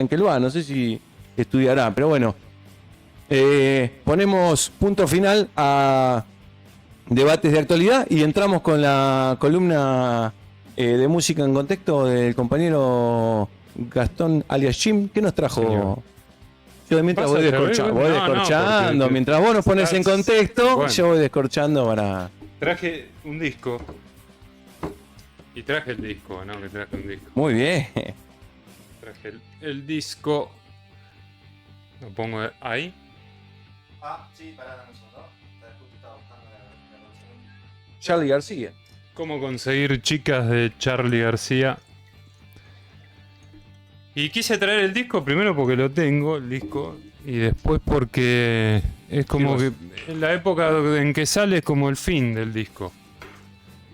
en que lo va, no sé si estudiará, pero bueno. Ponemos punto final a debates de actualidad y entramos con la columna de música en contexto del compañero Gastón alias Jim. ¿Qué nos trajo? Señor. Yo mientras voy descorchando, porque mientras vos nos pones en contexto, bueno, yo voy descorchando para... traje un disco. Y traje el disco, ¿no? Que traje un disco. Muy bien. Traje el disco. Lo pongo ahí. Sí, pará, no. Estaba buscando la canción. Charly García. ¿Cómo conseguir chicas de Charly García? Y quise traer el disco primero porque lo tengo, el disco, y después porque es como que en la época en que sale es como el fin del disco.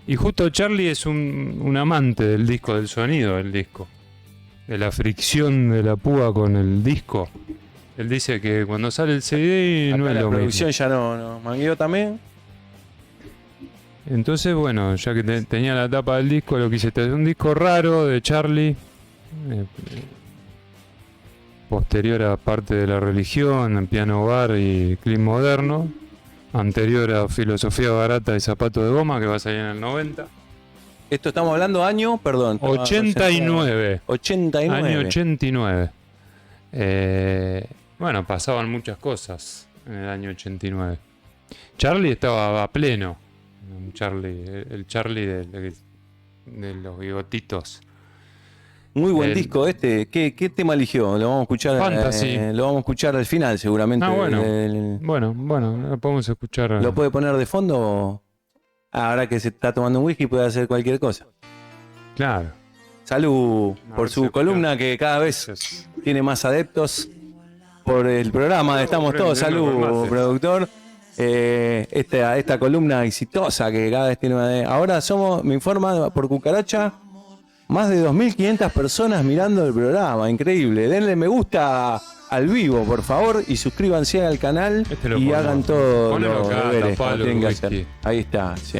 Y justo Charly es un amante del disco, del sonido del disco, de la fricción de la púa con el disco. Él dice que cuando sale el CD acá no es la lo producción mismo. ya no mangueó también. Entonces, bueno, ya que tenía la tapa del disco, lo quise traer. Un disco raro de Charly. Posterior a parte de la religión, en piano bar y clima moderno, anterior a filosofía barata y zapato de goma, que va a salir en el 90. Esto estamos hablando año, perdón. 89. 89. Año 89. Bueno, pasaban muchas cosas en el año 89. Charly estaba a pleno. El Charly de los bigotitos. Muy buen disco este. ¿Qué tema eligió? Lo vamos a escuchar. Fantasy. Lo vamos a escuchar al final, seguramente. Bueno. Bueno, lo podemos escuchar. ¿Lo puede poner de fondo? Ahora que se está tomando un whisky puede hacer cualquier cosa. Claro. Salud por su columna que cada vez tiene más adeptos. Por el programa Estamos Todos. Salud, productor. Esta columna exitosa que cada vez tiene más. Ahora me informa por Cucaracha, más de 2.500 personas mirando el programa. Increíble. Denle me gusta al vivo, por favor, y suscríbanse al canal y hagan todo lo deberes que tienen que hacer. Ahí está, sí.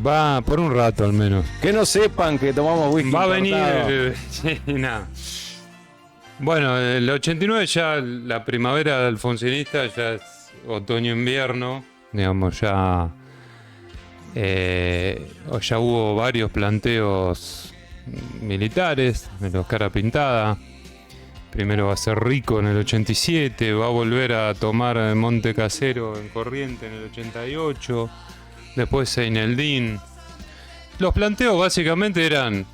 Va por un rato al menos. Que no sepan que tomamos whisky. Va a venir. Sí, nada. Bueno, el 89 ya la primavera alfonsinista, ya es otoño-invierno. Digamos, ya hubo varios planteos militares de los cara pintada. Primero va a ser Rico en el 87, va a volver a tomar Monte Casero en Corriente en el 88, después Seineldín. Los planteos básicamente eran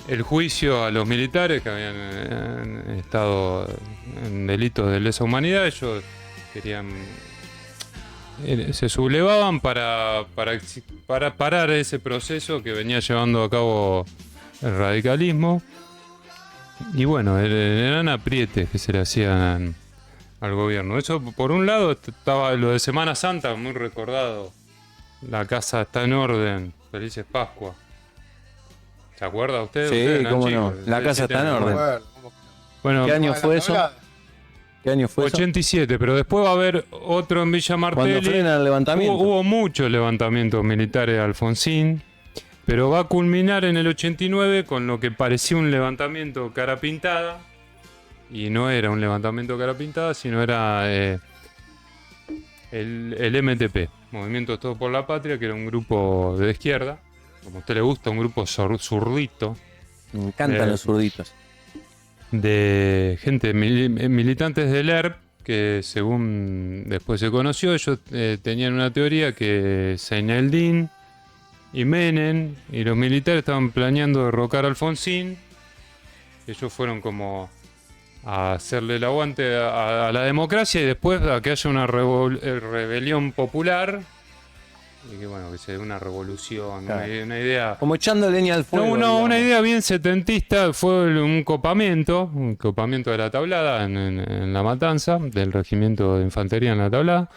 el juicio a los militares que habían estado en delitos de lesa humanidad. Ellos querían, se sublevaban para parar ese proceso que venía llevando a cabo el radicalismo. Y bueno, eran aprietes que se le hacían al gobierno. Eso por un lado. Estaba lo de Semana Santa, muy recordado. La casa está en orden. Felices Pascua. ¿Se acuerda usted? Sí, cómo no. La casa está en orden. Bueno, ¿qué año fue eso? ¿Qué año fue 87, eso? Pero después va a haber otro en Villa Martelli. Cuando frena el levantamiento. Hubo muchos levantamientos militares de Alfonsín. Pero va a culminar en el 89 con lo que parecía un levantamiento cara pintada. Y no era un levantamiento cara pintada, sino era el MTP, Movimiento Todo por la Patria, que era un grupo de izquierda. Como a usted le gusta, un grupo zurdito. Me encantan los zurditos. De gente, militantes del ERP, que según después se conoció, ellos tenían una teoría que Seineldín y Menem y los militares estaban planeando derrocar a Alfonsín. Ellos fueron como a hacerle el aguante a la democracia y después a que haya una rebelión popular y que bueno, que se dé una revolución, claro. una idea como echando leña al fuego. Una idea bien setentista. Fue un copamiento de la Tablada en La Matanza, del regimiento de infantería en La Tablada,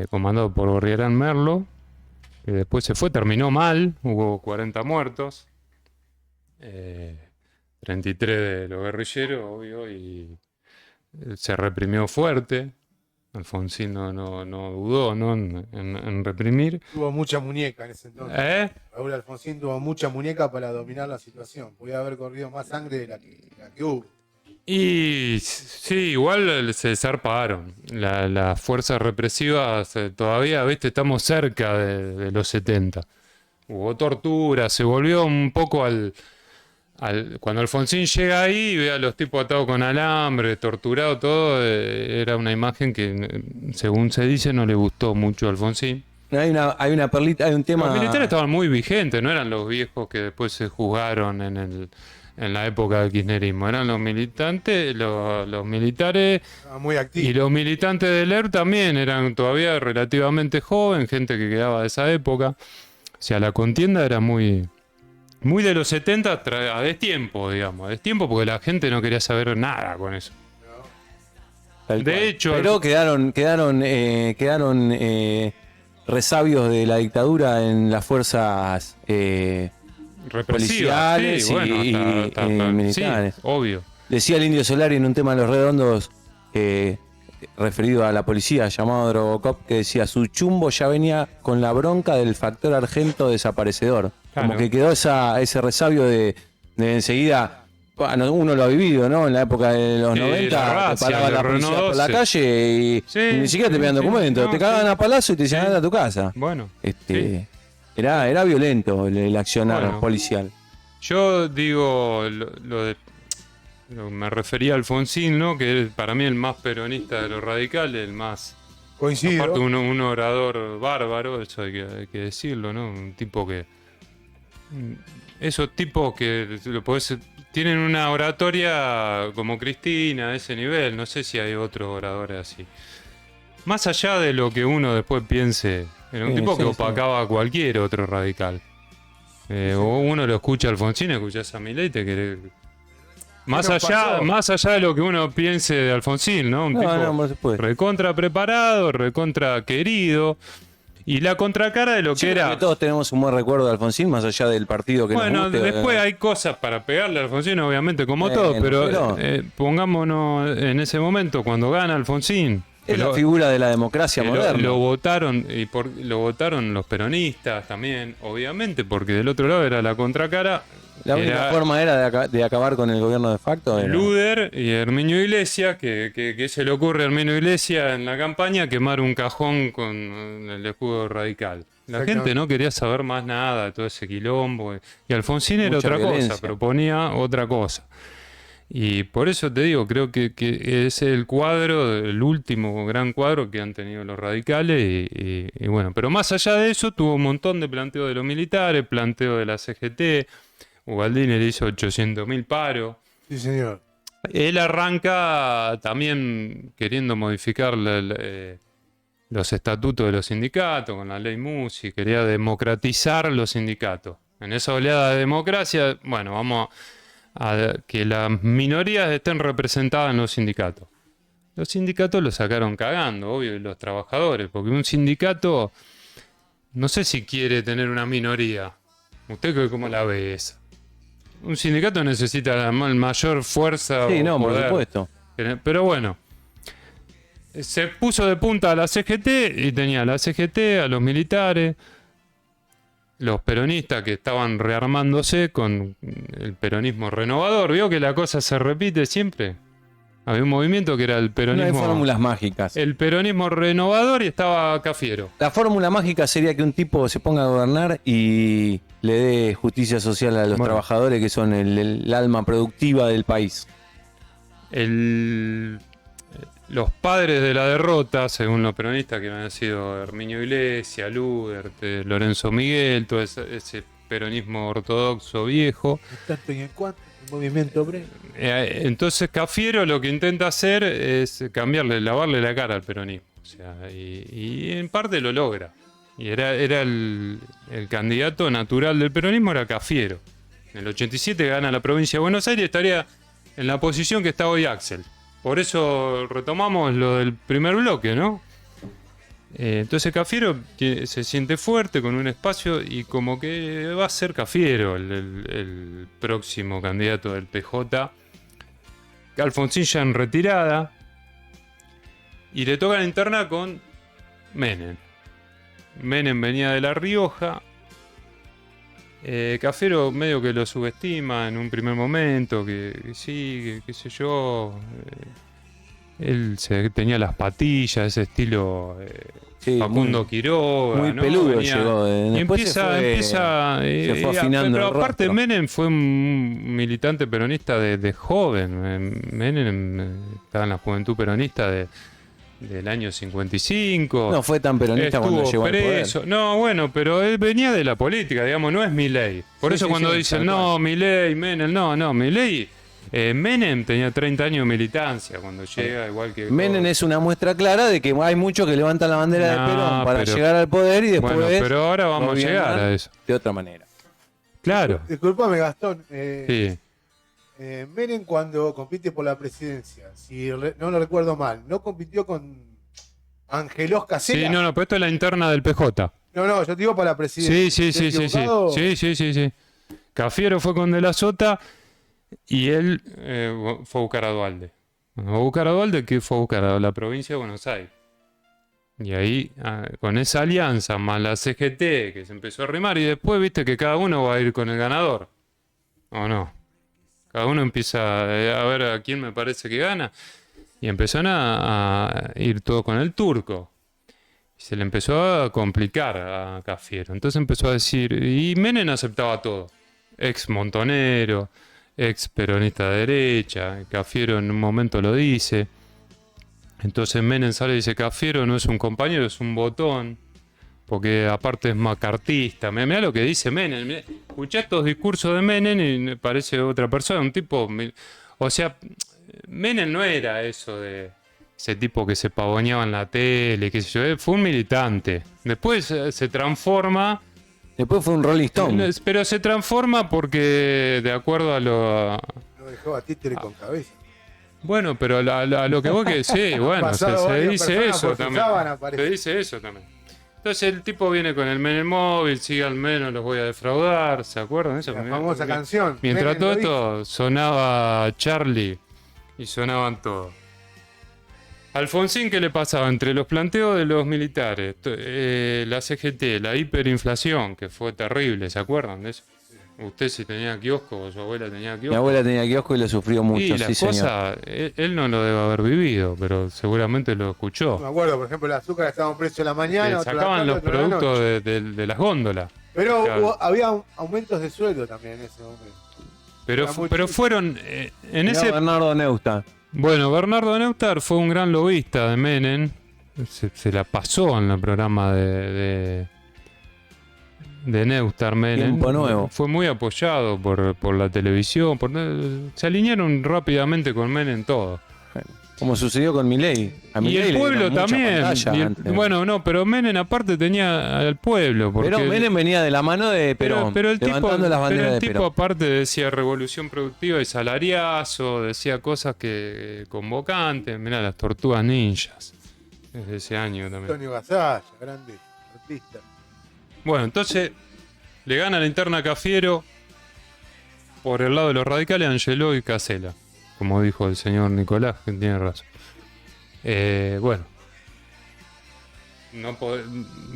comandado por Gorriarán Merlo. Que después terminó mal, hubo 40 muertos, 33 de los guerrilleros, obvio, y se reprimió fuerte. Alfonsín no dudó, ¿no? en reprimir. Tuvo mucha muñeca en ese entonces. Raúl Alfonsín tuvo mucha muñeca para dominar la situación. Podía haber corrido más sangre de la que hubo. Y sí, igual se zarparon. Las fuerzas represivas todavía, viste, estamos cerca de los 70. Hubo tortura, se volvió un poco cuando Alfonsín llega ahí y ve a los tipos atados con alambre, torturado, todo, era una imagen que, según se dice, no le gustó mucho a Alfonsín. Hay una perlita, hay un tema. Los militares estaban muy vigentes, no eran los viejos que después se juzgaron en la época del kirchnerismo, eran los militantes, los militares muy activos. Y los militantes del ERP también eran todavía relativamente joven, gente que quedaba de esa época. O sea, la contienda era muy de los 70 a destiempo, digamos. A destiempo porque la gente no quería saber nada con eso. De hecho... Pero quedaron resabios de la dictadura en las fuerzas policiales sí, bueno, y militares. Sí, obvio. Decía el Indio Solari en un tema de Los Redondos, referido a la policía, llamado Drogocop, que decía: su chumbo ya venía con la bronca del factor argento desaparecedor. Claro. Como que quedó ese resabio de enseguida. Bueno, uno lo ha vivido, ¿no? En la época de los 90, te paraba la policía por la calle y ni siquiera te pedían documentos, te cagaban a palazo y te llevaban a tu casa. Bueno, era violento el accionar policial. Yo digo me refería a Alfonsín, ¿no? Que es para mí el más peronista de los radicales, el más... Coincido. Aparte un orador bárbaro, eso hay que decirlo, ¿no? Un tipo que... Esos tipos que tienen una oratoria como Cristina, a ese nivel. No sé si hay otros oradores así. Más allá de lo que uno después piense, era un tipo que opacaba a cualquier otro radical. O uno lo escucha a Alfonsín, escuchás a Milei y te querés... Más allá de lo que uno piense de Alfonsín, ¿no? Un tipo recontra preparado, recontra querido. Y la contracara de lo que era... Todos tenemos un buen recuerdo de Alfonsín, más allá del partido que nos guste. Bueno, después hay cosas para pegarle a Alfonsín, obviamente, como todo, pero pongámonos en ese momento, cuando gana Alfonsín... Es la figura de la democracia moderna. Lo votaron, lo votaron los peronistas también, obviamente, porque del otro lado era la contracara. La única forma era de acabar con el gobierno de facto. Luder y Herminio Iglesias, que se le ocurre a Herminio Iglesias en la campaña quemar un cajón con el escudo radical. La gente no quería saber más nada de todo ese quilombo. Y Alfonsín era otra cosa, proponía otra cosa. Y por eso te digo, creo que es el cuadro, el último gran cuadro que han tenido los radicales. Y bueno, pero más allá de eso, tuvo un montón de planteos de los militares, planteo de la CGT. Ubaldini le hizo 800.000 paros. Sí, señor. Él arranca también queriendo modificar los estatutos de los sindicatos con la ley Musi, quería democratizar los sindicatos. En esa oleada de democracia, bueno, vamos a que las minorías estén representadas en los sindicatos. Los sindicatos lo sacaron cagando, obvio, y los trabajadores, porque un sindicato no sé si quiere tener una minoría. ¿Usted cómo la ve esa? Un sindicato necesita la mayor fuerza. Sí, no, poder. por supuesto. Pero bueno, se puso de punta a la CGT y tenía a la CGT, a los militares, los peronistas que estaban rearmándose con el peronismo renovador. ¿Vio que la cosa se repite siempre? Había un movimiento que era el peronismo... No hay fórmulas mágicas. El peronismo renovador y estaba Cafiero. La fórmula mágica sería que un tipo se ponga a gobernar y le dé justicia social a los trabajadores que son el alma productiva del país. Los padres de la derrota, según los peronistas, que habían sido Herminio Iglesias, Luder, Lorenzo Miguel, todo ese peronismo ortodoxo viejo. Tanto y en cuanto el movimiento obrero. Entonces Cafiero lo que intenta hacer es lavarle la cara al peronismo. O sea, y en parte lo logra. Y era el candidato natural del peronismo, era Cafiero. En el 87 gana la provincia de Buenos Aires y estaría en la posición que está hoy Axel. Por eso retomamos lo del primer bloque, ¿no? Entonces Cafiero se siente fuerte con un espacio y como que va a ser Cafiero el próximo candidato del PJ. Alfonsín ya en retirada. Y le toca la interna con Menem. Menem venía de La Rioja. Cafiero medio que lo subestima en un primer momento, que sí, que qué sé yo. Él tenía las patillas, ese estilo Sí, Facundo Quiroga, muy ¿no? peludo Venía- llegó. y Después empieza, se fue afinando pero el aparte rostro. Menem fue un militante peronista de joven. Menem estaba en la juventud peronista del año 55. No fue tan peronista cuando Estuvo llegó al poder. preso. No, bueno, pero él venía de la política, digamos, no es Milei. Por Sí, eso sí, cuando sí, dicen, tal no, Milei, Menem, no, Milei. Menem tenía 30 años de militancia cuando llega, igual que... Menem es una muestra clara de que hay muchos que levantan la bandera de No, Perón para pero- llegar al poder y después Bueno, pero ahora vamos a gobiernan llegar a eso. de otra manera. Claro, Disculpame, Gastón. sí. Menem cuando compite por la presidencia, si no lo recuerdo mal, ¿no compitió con Angelos Casella? Sí, no, pero esto es la interna del PJ. No, yo digo para la presidencia. Sí. ¿Estoy equivocado? Sí. Cafiero fue con De la Sota y él fue a buscar a Duhalde. Bueno, fue a buscar a Duhalde, que fue a buscar a la provincia de Buenos Aires. Y ahí, con esa alianza, más la CGT, que se empezó a arrimar, y después, viste, que cada uno va a ir con el ganador. ¿O no? Cada uno empieza a ver a quién me parece que gana. Y empezaron a ir todo con el turco. Y se le empezó a complicar a Cafiero. Entonces empezó a decir, y Menem aceptaba todo. Ex montonero, ex peronista de derecha. Cafiero en un momento lo dice. Entonces Menem sale y dice, Cafiero no es un compañero, es un botón. Porque aparte es macartista. Mirá lo que dice Menem. Escuché estos discursos de Menem y me parece otra persona. Un tipo... O sea, Menem no era eso de... Ese tipo que se pavoneaba en la tele, qué sé yo. Fue un militante. Después se transforma... Después fue un Rolling Stone. Pero se transforma porque de acuerdo a lo... No dejó a títere con cabeza. Bueno, pero a lo que vos que sí, bueno, pasado se varias dice personas eso por su también. sábana, parece. Se dice eso también. Entonces el tipo viene con el Menem móvil, sigue al menos, los voy a defraudar, ¿se acuerdan de eso? La famosa canción. Mientras Menem todo lo esto sonaba Charlie y sonaban todos. Alfonsín, ¿qué le pasaba? Entre los planteos de los militares, la CGT, la hiperinflación, que fue terrible, ¿se acuerdan de eso? Usted si tenía kiosco o su abuela tenía kiosco. Mi abuela tenía kiosco y lo sufrió mucho, Y sí, las señor. cosas, él no lo debe haber vivido, pero seguramente lo Me escuchó. acuerdo, por ejemplo, el azúcar estaba a un precio de la mañana, otro a la Sacaban tarde, los otro a la productos noche. de las góndolas. Pero Claro. había aumentos de sueldo también en ese momento. Pero, Era muy pero chico. fueron en Mirá, ese... Bernardo Neusta. Bueno, Bernardo Neustadt fue un gran lobista de Menem. Se la pasó en el programa de Neustadt, Menem. Tiempo Nuevo. Fue muy apoyado por la televisión. Se alinearon rápidamente con Menem todos. Como sucedió con Milei. A Y Milei el le pueblo dieron mucha también. pantalla Y el- antes. bueno, no, pero Menem aparte tenía al pueblo. Porque Pero Menem venía de la mano de Perón, pero el tipo, levantando las pero banderas el de tipo Perón. aparte decía revolución productiva y salariazo, decía cosas que convocantes. Mirá, las tortugas ninjas. Es de ese año también. Antonio Gasalla, grande artista. Bueno, entonces le gana la interna a Cafiero por el lado de los radicales, Angeló y Casella. Como dijo el señor Nicolás, que tiene razón. Bueno.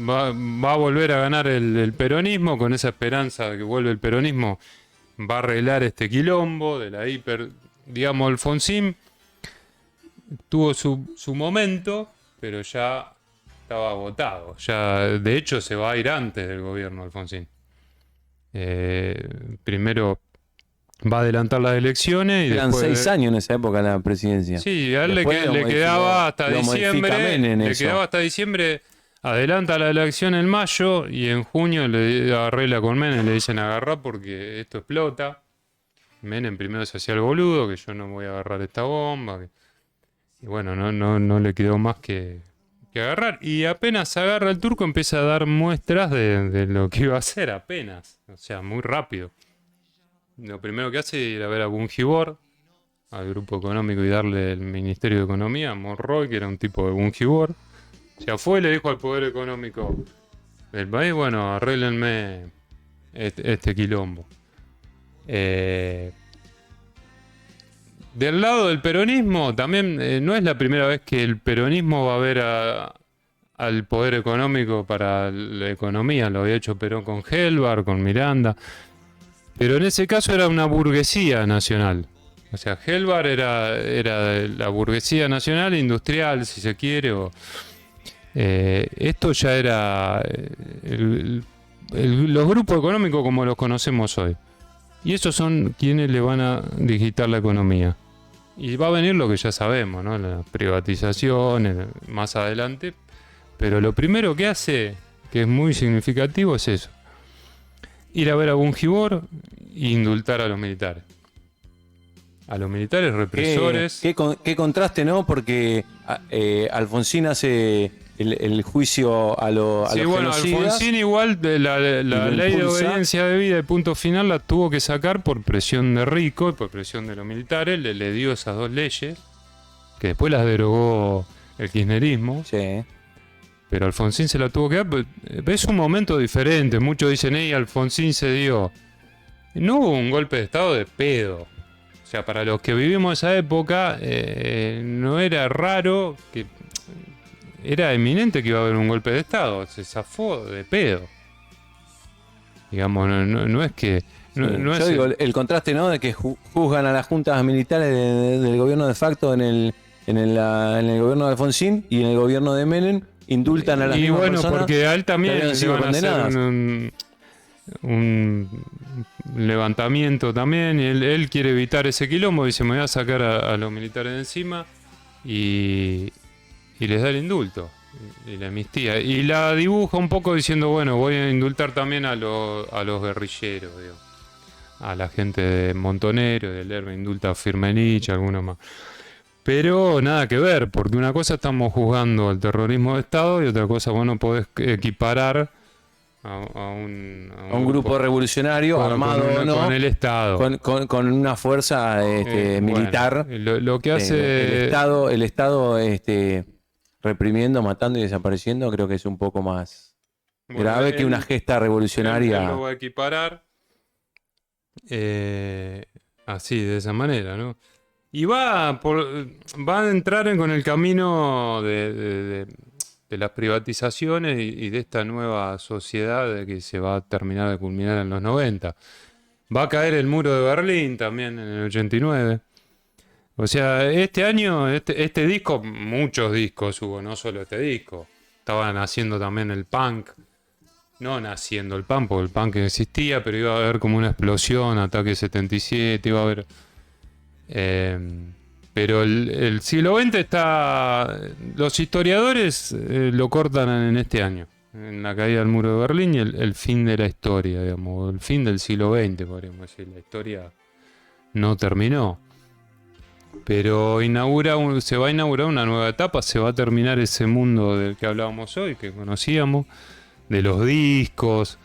Va a volver a ganar el peronismo con esa esperanza de que vuelve el peronismo. Va a arreglar este quilombo de la hiper... Digamos, Alfonsín tuvo su momento, pero ya estaba agotado. Ya, de hecho, se va a ir antes del gobierno Alfonsín. Primero va a adelantar las elecciones y Eran después... 6 años en esa época la presidencia. Sí, a él Después lo le quedaba hasta lo modifica diciembre. Menem Le eso. quedaba hasta diciembre. Adelanta la elección en mayo y en junio le arregla con Menem, le dicen agarrar porque esto explota. Menem primero se hacía el boludo, que yo no voy a agarrar esta bomba. Y bueno, no le quedó más que agarrar. Y apenas agarra el turco empieza a dar muestras de lo que iba a hacer, apenas. O sea, muy rápido. Lo primero que hace es ir a ver a Bungibor, al grupo económico, y darle el Ministerio de Economía a Monroy, que era un tipo de Bungibor. O sea, fue y le dijo al poder económico del país, bueno, arréglenme este quilombo. Del lado del peronismo, también no es la primera vez que el peronismo va a ver al poder económico para la economía. Lo había hecho Perón con Helbar, con Miranda. Pero en ese caso era una burguesía nacional. O sea, Helbar era la burguesía nacional, industrial, si se quiere. Esto ya era los grupos económicos como los conocemos hoy. Y esos son quienes le van a digitar la economía. Y va a venir lo que ya sabemos, ¿no? Las privatizaciones más adelante. Pero lo primero que hace, que es muy significativo, es eso. Ir a ver a Bungibor e indultar a los militares. A los militares represores. Qué contraste, ¿no? Porque Alfonsín hace el juicio a los genocidas. Alfonsín igual la ley de obediencia debida, el punto final, la tuvo que sacar por presión de Rico y por presión de los militares. Le dio esas dos leyes, que después las derogó el kirchnerismo. Sí. Pero Alfonsín se la tuvo que dar. Es un momento diferente. Muchos dicen, Alfonsín se dio. No hubo un golpe de estado de pedo. O sea, para los que vivimos esa época, no era raro que... Era eminente que iba a haber un golpe de estado. Se zafó de pedo. Digamos, no es que... Yo digo, el contraste, ¿no? De que juzgan a las juntas militares del gobierno de facto en el gobierno de Alfonsín y en el gobierno de Menem indultan a las mismas personas. Porque a él también le le van a hacer un levantamiento también, y él quiere evitar ese quilombo, dice, me voy a sacar a los militares de encima y les da el indulto y la amnistía, y la dibuja un poco diciendo, bueno, voy a indultar también a los guerrilleros, digo, a la gente de Montonero, del Lerma, indulta a Firmenich, alguno más. Pero nada que ver, porque una cosa estamos juzgando al terrorismo de Estado y otra cosa, bueno, podés equiparar a un grupo revolucionario armado o no, con el Estado, con una fuerza militar. Bueno, lo que hace el Estado reprimiendo, matando y desapareciendo, creo que es un poco más grave que una gesta revolucionaria. Él lo va a equiparar así, de esa manera, ¿no? Y va a entrar con el camino de las privatizaciones y de esta nueva sociedad que se va a terminar de culminar en los 90. Va a caer el muro de Berlín también en el 89. O sea, este año, este disco, muchos discos hubo, no solo este disco. Estaban haciendo también el punk. No naciendo el punk, porque el punk existía, pero iba a haber como una explosión, Ataque 77, iba a haber... pero el siglo XX está... Los historiadores lo cortan en este año, en la caída del muro de Berlín y el fin de la historia, digamos, el fin del siglo XX, podríamos decir. La historia no terminó, pero se va a inaugurar una nueva etapa, se va a terminar ese mundo del que hablábamos hoy, que conocíamos, de los discos,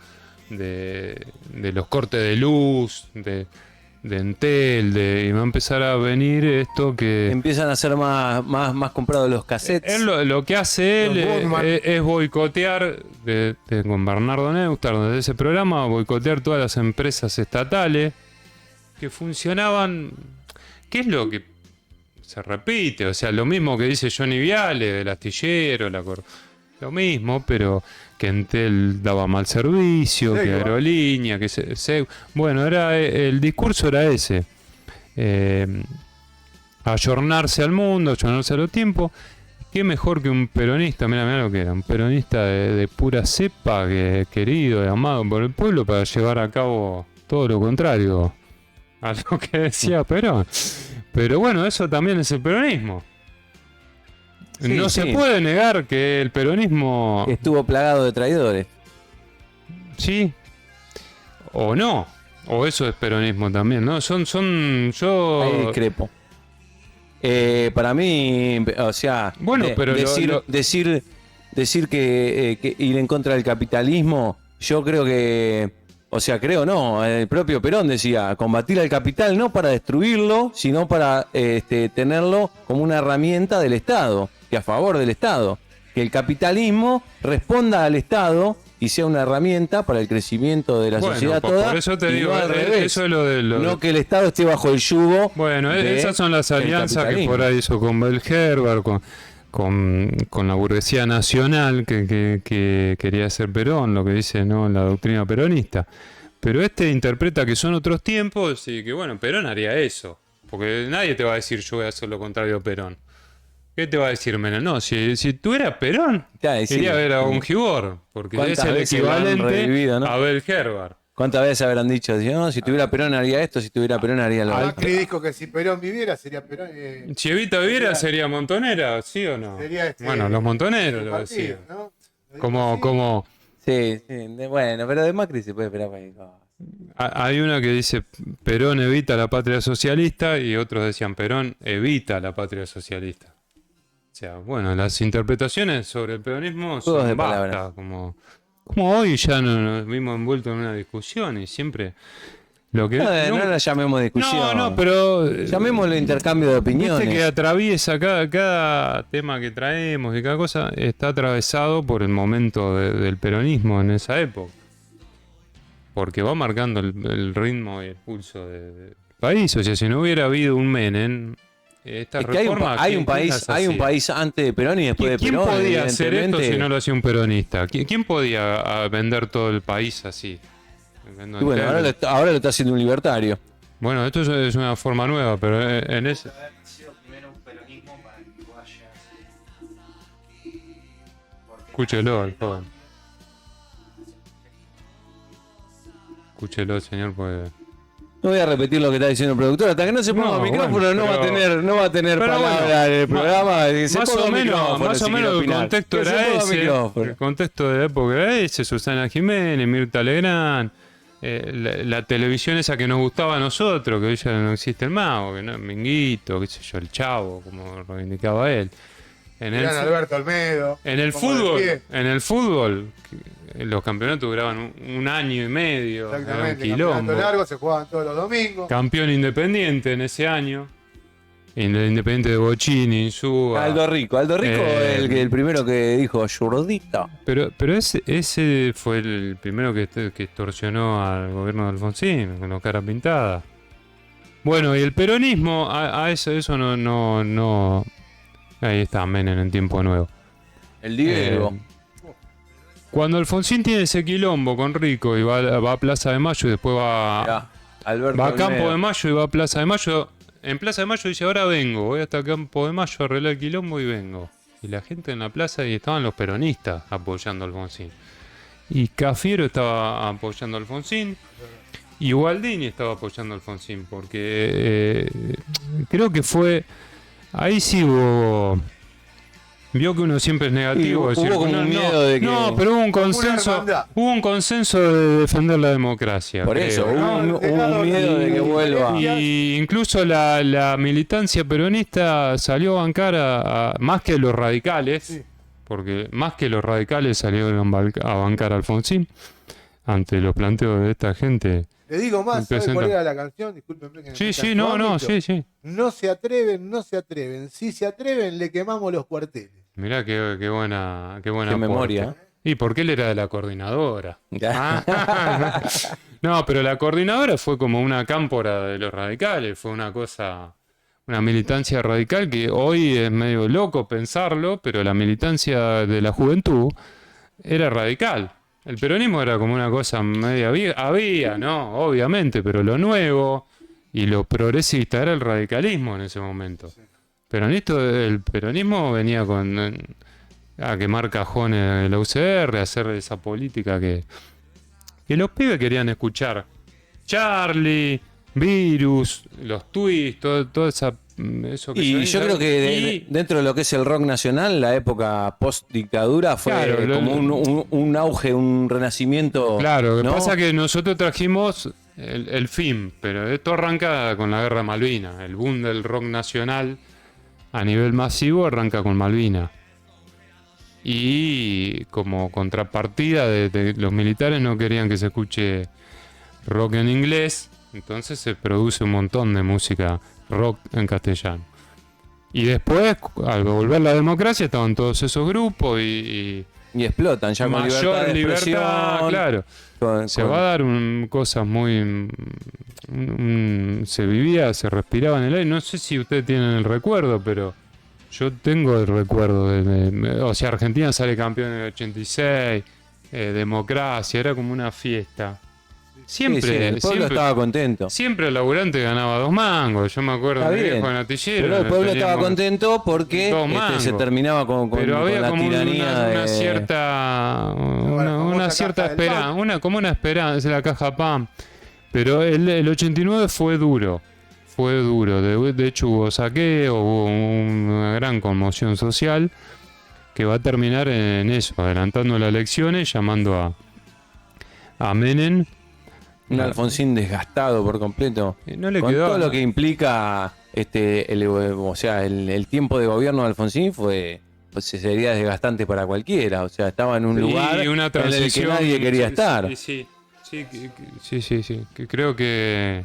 de los cortes de luz, de Entel, y va a empezar a venir esto que... Empiezan a ser más comprados los cassettes. Él lo que hace él es boicotear, con Bernardo Neustadt, desde ese programa, boicotear todas las empresas estatales que funcionaban. ¿Qué es lo que se repite? O sea, lo mismo que dice Johnny Viale, del astillero, lo mismo, pero que Entel daba mal servicio, que Aerolínea, que bueno, el discurso era ese. Ayornarse al mundo, ayornarse a los tiempos. Qué mejor que un peronista, mirá lo que era, un peronista de pura cepa, querido y amado por el pueblo, para llevar a cabo todo lo contrario a lo que decía Perón. Pero bueno, eso también es el peronismo. Sí, no se puede negar que el peronismo... estuvo plagado de traidores. Sí. O no. O eso es peronismo también, ¿no? Yo... Ahí discrepo. Para mí, o sea... Bueno, pero decir que ir en contra del capitalismo, yo creo que... O sea, creo no, el propio Perón decía, combatir al capital no para destruirlo, sino para tenerlo como una herramienta del Estado, que a favor del Estado. Que el capitalismo responda al Estado y sea una herramienta para el crecimiento de la sociedad toda. Por eso te y digo, no al revés. eso es lo de No que el Estado esté bajo el yugo. Bueno, esas son las alianzas que por ahí hizo con Bell Herber, con la burguesía nacional que quería hacer Perón, lo que dice, ¿no?, la doctrina peronista. Pero interpreta que son otros tiempos y que, bueno, Perón haría eso. Porque nadie te va a decir yo voy a hacer lo contrario a Perón. ¿Qué te va a decir Menem? No, si tú eras Perón, iría a ver a un Gibor, porque es el equivalente, ¿no?, a Bell Herber. ¿Cuántas veces habrán dicho? No, si tuviera Perón haría esto, si tuviera Perón haría lo otro? Macri dijo que si Perón viviera sería Perón. Si Evita viviera sería Montonera, ¿sí o no? Sería bueno, los Montoneros lo decían. ¿No? Como Sí, bueno, pero de Macri se puede esperar cualquier cosa. Hay una que dice Perón evita la patria socialista y otros decían Perón evita la patria socialista. O sea, bueno, las interpretaciones sobre el peronismo son de basta, como hoy ya nos vimos envueltos en una discusión y siempre lo que no la llamemos discusión. No, pero llamémoslo intercambio de opiniones. Viste que atraviesa cada tema que traemos y cada cosa está atravesado por el momento del peronismo en esa época. Porque va marcando el ritmo y el pulso del país. O sea, si no hubiera habido un Menem, esta reforma... Hay un país antes de Perón y después de Perón. ¿Quién podía hacer esto si no lo hacía un peronista? ¿Quién podía vender todo el país así? Y bueno, ahora lo está haciendo un libertario. Bueno, esto es una forma nueva, pero en ese... Escúchelo al joven. Escúchelo, señor, pues... No voy a repetir lo que está diciendo el productor. Hasta que no se ponga el micrófono, no va a tener palabra en el programa. Más o menos el contexto era ese. El contexto de la época era ese. Susana Jiménez, Mirta Legrand, la televisión esa que nos gustaba a nosotros, que hoy ya no existe el mago, que no, Minguito, qué sé yo, el Chavo, como reivindicaba él. Alberto Olmedo. En el fútbol, los campeonatos duraban un año y medio. Exactamente, campeonato largo, se jugaban todos los domingos. Campeón Independiente en ese año. El Independiente de Bocini, Insúa. Aldo Rico el primero que dijo Zurdito. Pero ese fue el primero que extorsionó al gobierno de Alfonsín, con la cara pintada. Bueno, y el peronismo, a eso no. Ahí está Menem en Tiempo Nuevo. El Diego. Cuando Alfonsín tiene ese quilombo con Rico y va a Plaza de Mayo y después va a Campo de Mayo y va a Plaza de Mayo. En Plaza de Mayo dice, ahora vengo, voy hasta Campo de Mayo a arreglar el quilombo y vengo. Y la gente en la plaza, y estaban los peronistas apoyando a Alfonsín. Y Cafiero estaba apoyando a Alfonsín. Y Gualdini estaba apoyando a Alfonsín. Porque creo que fue... Ahí sí hubo... Vio que uno siempre es negativo. Hubo como un miedo de que... No, pero hubo un consenso de defender la democracia. Por eso, hubo un miedo de que vuelva. Y incluso la militancia peronista salió a bancar más que los radicales, porque más que los radicales salieron a bancar a Alfonsín ante los planteos de esta gente. Le digo más, ¿sabes cuál era la canción? Discúlpenme que sí. No se atreven. Si se atreven, le quemamos los cuarteles. Mirá qué buena qué memoria. ¿Y por qué él era de la coordinadora? No, pero la coordinadora fue como una cámpora de los radicales, fue una militancia radical que hoy es medio loco pensarlo, pero la militancia de la juventud era radical. El peronismo era como una cosa media había, ¿no? Obviamente, pero lo nuevo y lo progresista era el radicalismo en ese momento. Pero el peronismo venía a quemar cajones de la UCR, a hacer esa política que los pibes querían escuchar. Charlie, Virus, los Twists, todo eso que y yo creo que dentro de lo que es el rock nacional, la época post-dictadura fue como un auge, un renacimiento. Claro, lo que pasa es que nosotros trajimos el fin, pero esto arranca con la Guerra Malvinas. El boom del rock nacional a nivel masivo arranca con Malvinas. Y como contrapartida de los militares no querían que se escuche rock en inglés, entonces se produce un montón de música rock en castellano. Y después, al volver la democracia, estaban todos esos grupos y Y explotan ya con libertad de expresión. Claro. Se va a dar cosas muy... se respiraba en el aire. No sé si ustedes tienen el recuerdo, pero yo tengo el recuerdo. O sea, Argentina sale campeón en el 86, democracia, era como una fiesta. Siempre, Sí, el pueblo estaba contento. Siempre el laburante ganaba 2 mangos. Yo me acuerdo de viejo en Atillero. Pero el pueblo estaba contento porque se terminaba con había la como tiranía una cierta esperanza, como una esperanza de la caja PAM. Pero el 89 fue duro. De hecho hubo saqueo, hubo una gran conmoción social que va a terminar en eso, adelantando las elecciones, llamando a Menem. Un Alfonsín desgastado por completo. No le con quedó, todo lo que implica el tiempo de gobierno de Alfonsín sería desgastante para cualquiera. O sea, estaba en un lugar una en el que nadie quería estar. Sí. Que creo que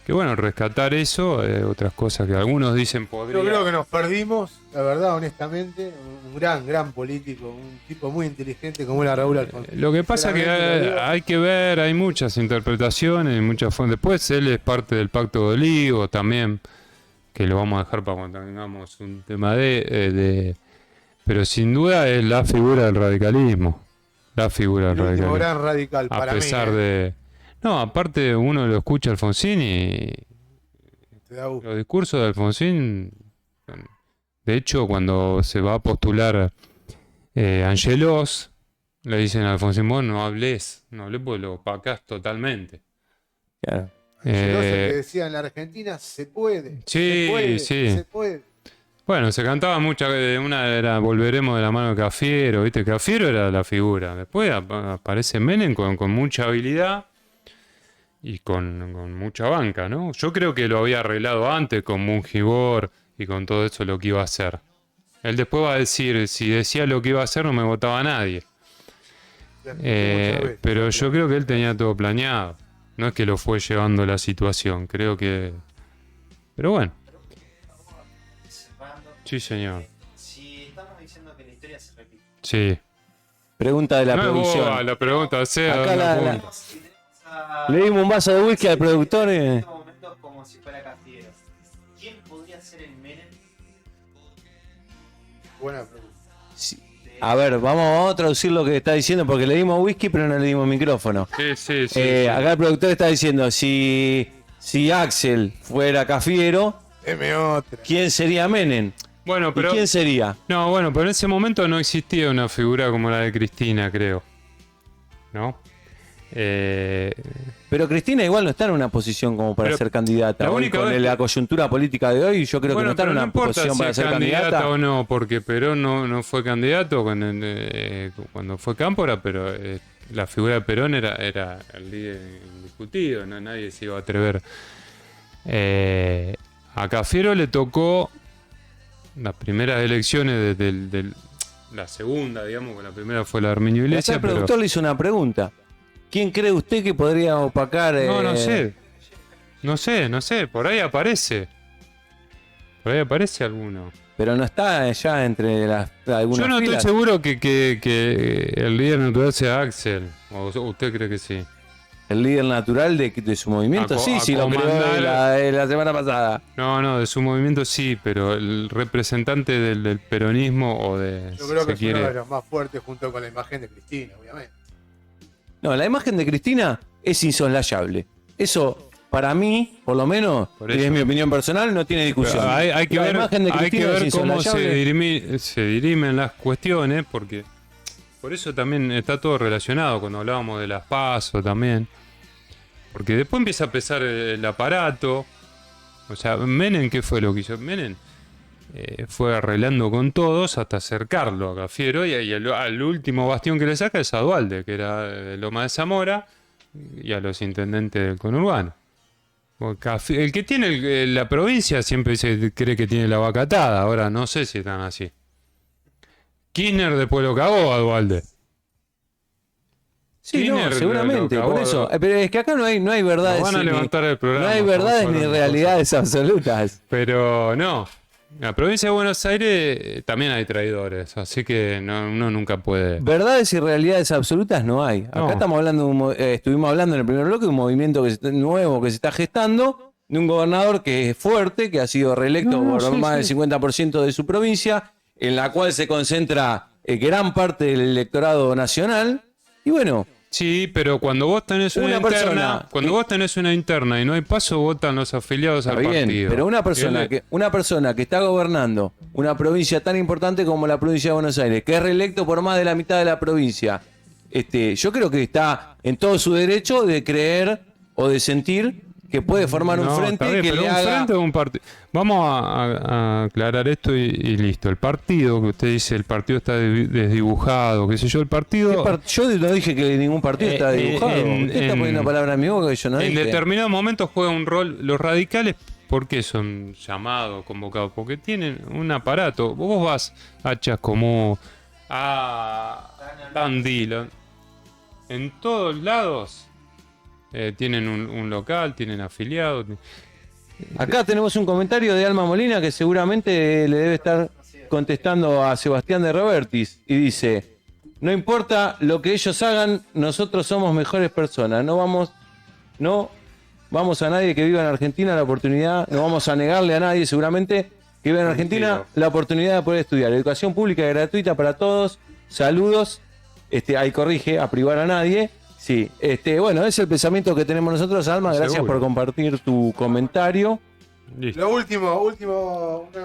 bueno, rescatar eso, otras cosas que algunos dicen podría. Yo creo que nos perdimos, la verdad, honestamente, un gran político, un tipo muy inteligente como era Raúl Alfonsín. Lo que pasa es que hay que ver, hay muchas interpretaciones, muchas fuentes. Después él es parte del Pacto de Olivos también, que lo vamos a dejar para cuando tengamos un tema pero sin duda es la figura del radicalismo. La figura del radicalismo. Gran radical para mí. A pesar de... No, aparte uno lo escucha a Alfonsín y los discursos de Alfonsín, de hecho cuando se va a postular Angelos, le dicen a Alfonsín, vos no hables porque lo opacás totalmente. Claro. Angelos que decía en la Argentina, se puede. Se puede. Bueno, se cantaba mucha, una era Volveremos de la mano de Cafiero, ¿viste? Cafiero era la figura. Después aparece Menem con mucha habilidad. Y con mucha banca, ¿no? Yo creo que lo había arreglado antes con Mungibor y con todo eso lo que iba a hacer. Él después va a decir, si decía lo que iba a hacer no me votaba nadie. Pero yo creo que él tenía todo planeado. No es que lo fue llevando la situación, creo que... Pero bueno. Sí, señor. Si estamos diciendo que la historia se repite. Sí. Pregunta de la producción. La pregunta sea... Acá le dimos un vaso de whisky al productor. En este momento como si fuera Cafiero. ¿Quién podría ser el Menem? Buena pregunta. Sí. A ver, vamos a traducir lo que está diciendo porque le dimos whisky pero no le dimos micrófono. Sí. Acá el productor está diciendo, si Axel fuera Cafiero, ¿quién sería Menem? Bueno, pero... ¿Y quién sería? No, bueno, pero en ese momento no existía una figura como la de Cristina, creo. ¿No? Pero Cristina igual no está en una posición como para ser candidata. Hoy, con la coyuntura política de hoy, yo creo que no está en una posición para ser candidata o no, porque Perón no fue candidato cuando fue Cámpora, pero la figura de Perón era el líder indiscutido, no nadie se iba a atrever. A Cafiero le tocó las primeras elecciones de la segunda, digamos, que la primera fue la de Arminio Iglesias. El productor le hizo una pregunta. ¿Quién cree usted que podría opacar? No sé, por ahí aparece. Por ahí aparece alguno. Pero no está ya entre algunas Yo no filas. estoy seguro que el líder natural sea Axel. ¿O usted cree que sí? ¿El líder natural de su movimiento? Sí, lo creó la semana pasada. No, de su movimiento sí, pero el representante del peronismo o de... Yo creo que es uno de los más fuertes junto con la imagen de Cristina, obviamente. No, la imagen de Cristina es insoslayable. Eso, para mí, por lo menos, y es mi opinión personal, no tiene discusión. Hay que ver cómo se dirimen las cuestiones, porque por eso también está todo relacionado cuando hablábamos de las PASO también. Porque después empieza a pesar el aparato. O sea, Menem, ¿qué fue lo que hizo? Menem fue arreglando con todos hasta acercarlo a Cafiero y al último bastión que le saca es a Duhalde, que era de Loma de Zamora, y a los intendentes del conurbano. El que tiene la provincia siempre cree que tiene la vaca atada, ahora no sé si están así. Kirchner después lo cagó a Duhalde. Sí, no, seguramente, por eso. Pero es que acá no hay verdades. Van a levantar el programa. No hay verdades ni realidades absolutas. Pero no. En la provincia de Buenos Aires también hay traidores, así que uno nunca puede. Verdades y realidades absolutas no hay. Acá No. estamos hablando, estuvimos hablando en el primer bloque de un movimiento nuevo que se está gestando, de un gobernador que es fuerte, que ha sido reelecto por más del 50% de su provincia, en la cual se concentra gran parte del electorado nacional. Y bueno, Sí, pero cuando vos tenés Una una interna, persona cuando vos tenés una interna y no hay paso, votan los afiliados está al bien, partido. pero una Él- persona que está gobernando una provincia tan importante como la provincia de Buenos Aires, que es reelecto por más de la mitad de la provincia, yo creo que está en todo su derecho de creer o de sentir que puede formar un No, frente está bien, que pero le un haga... frente o un partido. Vamos a aclarar esto y listo. El partido, que usted dice, el partido está desdibujado, qué sé yo, el partido... Yo no dije que ningún partido está dibujado. Usted está poniendo palabras en mi boca que yo no En dije. determinados momentos juega un rol. Los radicales, ¿por qué son llamados, convocados? Porque tienen un aparato. Vos vas a Chascomú, a Tandil, en todos lados tienen un local, tienen afiliados. Acá tenemos un comentario de Alma Molina que seguramente le debe estar contestando a Sebastián de Robertis y dice: no importa lo que ellos hagan, nosotros somos mejores personas. No vamos a nadie que viva en Argentina la oportunidad, no vamos a negarle a nadie seguramente que viva en Argentina la oportunidad de poder estudiar. Educación pública y gratuita para todos. Saludos. Ahí corrige, a privar a nadie. Sí, bueno, es el pensamiento que tenemos nosotros, Alma. Gracias Seguro. por compartir tu comentario. Listo. Lo una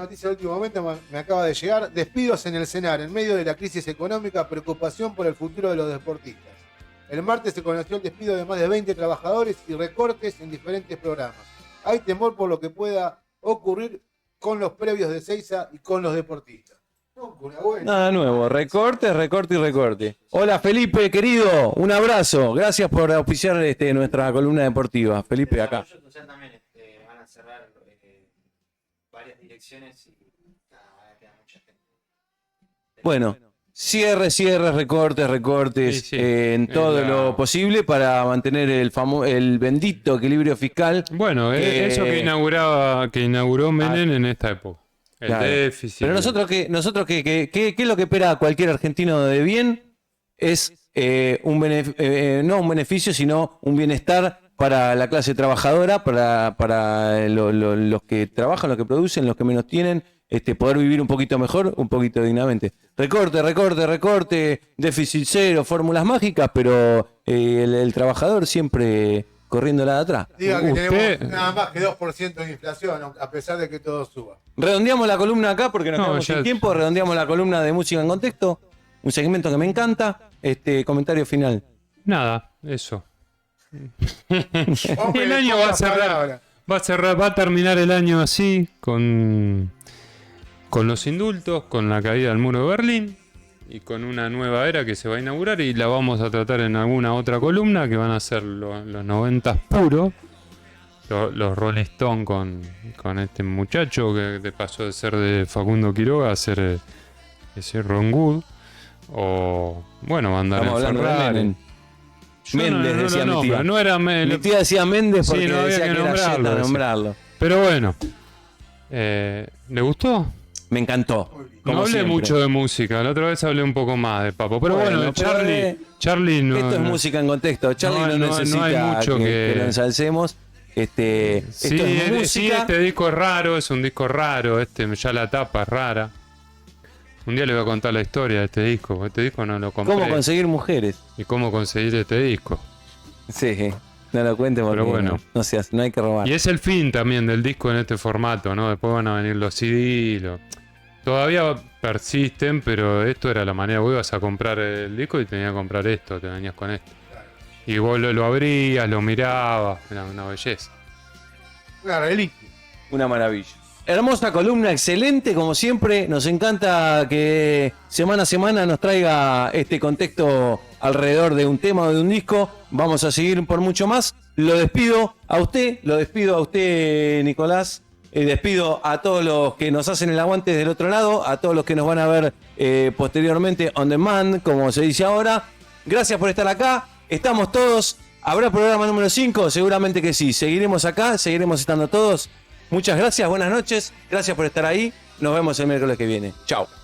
noticia de último momento me acaba de llegar. Despidos en el CENAR. En medio de la crisis económica, preocupación por el futuro de los deportistas. El martes se conoció el despido de más de 20 trabajadores y recortes en diferentes programas. Hay temor por lo que pueda ocurrir con los previos de Seiza y con los deportistas. Nada nuevo, recorte. Hola Felipe, querido, un abrazo. Gracias por auspiciar nuestra columna deportiva. Felipe, acá. Ya también van a cerrar varias direcciones y nada, queda mucha gente. Bueno, cierres, recortes Sí, sí. en todo En la- lo posible para mantener el bendito equilibrio fiscal. Bueno, eso que inauguró Menem en esta época. El Claro. déficit. Pero nosotros ¿qué es lo que espera cualquier argentino de bien? Es no un beneficio, sino un bienestar para la clase trabajadora, para los que trabajan, los que producen, los que menos tienen, poder vivir un poquito mejor, un poquito dignamente. Recorte, déficit cero, fórmulas mágicas, pero el trabajador siempre corriéndola de atrás. Diga que Usted- tenemos nada más que 2% de inflación, a pesar de que todo suba. Redondeamos la columna acá porque nos No, quedamos ya- sin tiempo. Redondeamos la columna de música en contexto. Un segmento que me encanta. Comentario final. Nada, eso. Hombre, El año va a pocas cerrar. palabras. Va a terminar el año así, con los indultos, con la caída del muro de Berlín y con una nueva era que se va a inaugurar y la vamos a tratar en alguna otra columna que van a ser los 90 puros. Los Rolling Stones con este muchacho que pasó de ser de Facundo Quiroga a ser ese Ron Wood. O, bueno, va a andar Estamos en hablando de Ferrari. Menem. Yo Méndez, decía mi tía. No era Mi tía decía Méndez Sí, porque no había decía que que era nombrarlo, yeta decía. nombrarlo. Pero bueno, ¿le gustó? Me encantó. como No hablé siempre. mucho de música, la otra vez hablé un poco más de Papo. Pero Bueno, bueno, pero, Charlie no. Esto es música en contexto. Charlie no, No hay necesita mucho que que- lo ensalcemos. Sí, Esto es música. sí, este disco es raro, es un disco raro, ya la tapa es rara. Un día le voy a contar la historia de este disco, porque este disco no lo compré. ¿Cómo conseguir mujeres? Y cómo conseguir este disco. Sí, no lo cuente porque Pero bueno. no se hace, no hay que robar. Y es el fin también del disco en este formato, ¿no? Después van a venir los CD. Todavía persisten, pero esto era la manera. Vos ibas a comprar el disco y tenías que comprar esto, te venías con esto. Y vos lo abrías, lo mirabas, era una belleza. Una reliquia. Una maravilla. Hermosa columna, excelente, como siempre. Nos encanta que semana a semana nos traiga este contexto alrededor de un tema o de un disco. Vamos a seguir por mucho más. Lo despido a usted, Nicolás. Despido a todos los que nos hacen el aguante del otro lado, a todos los que nos van a ver posteriormente on demand, como se dice ahora. Gracias por estar acá. Estamos todos. ¿Habrá programa número 5? Seguramente que sí. Seguiremos acá, seguiremos estando todos. Muchas gracias, buenas noches. Gracias por estar ahí. Nos vemos el miércoles que viene. Chao.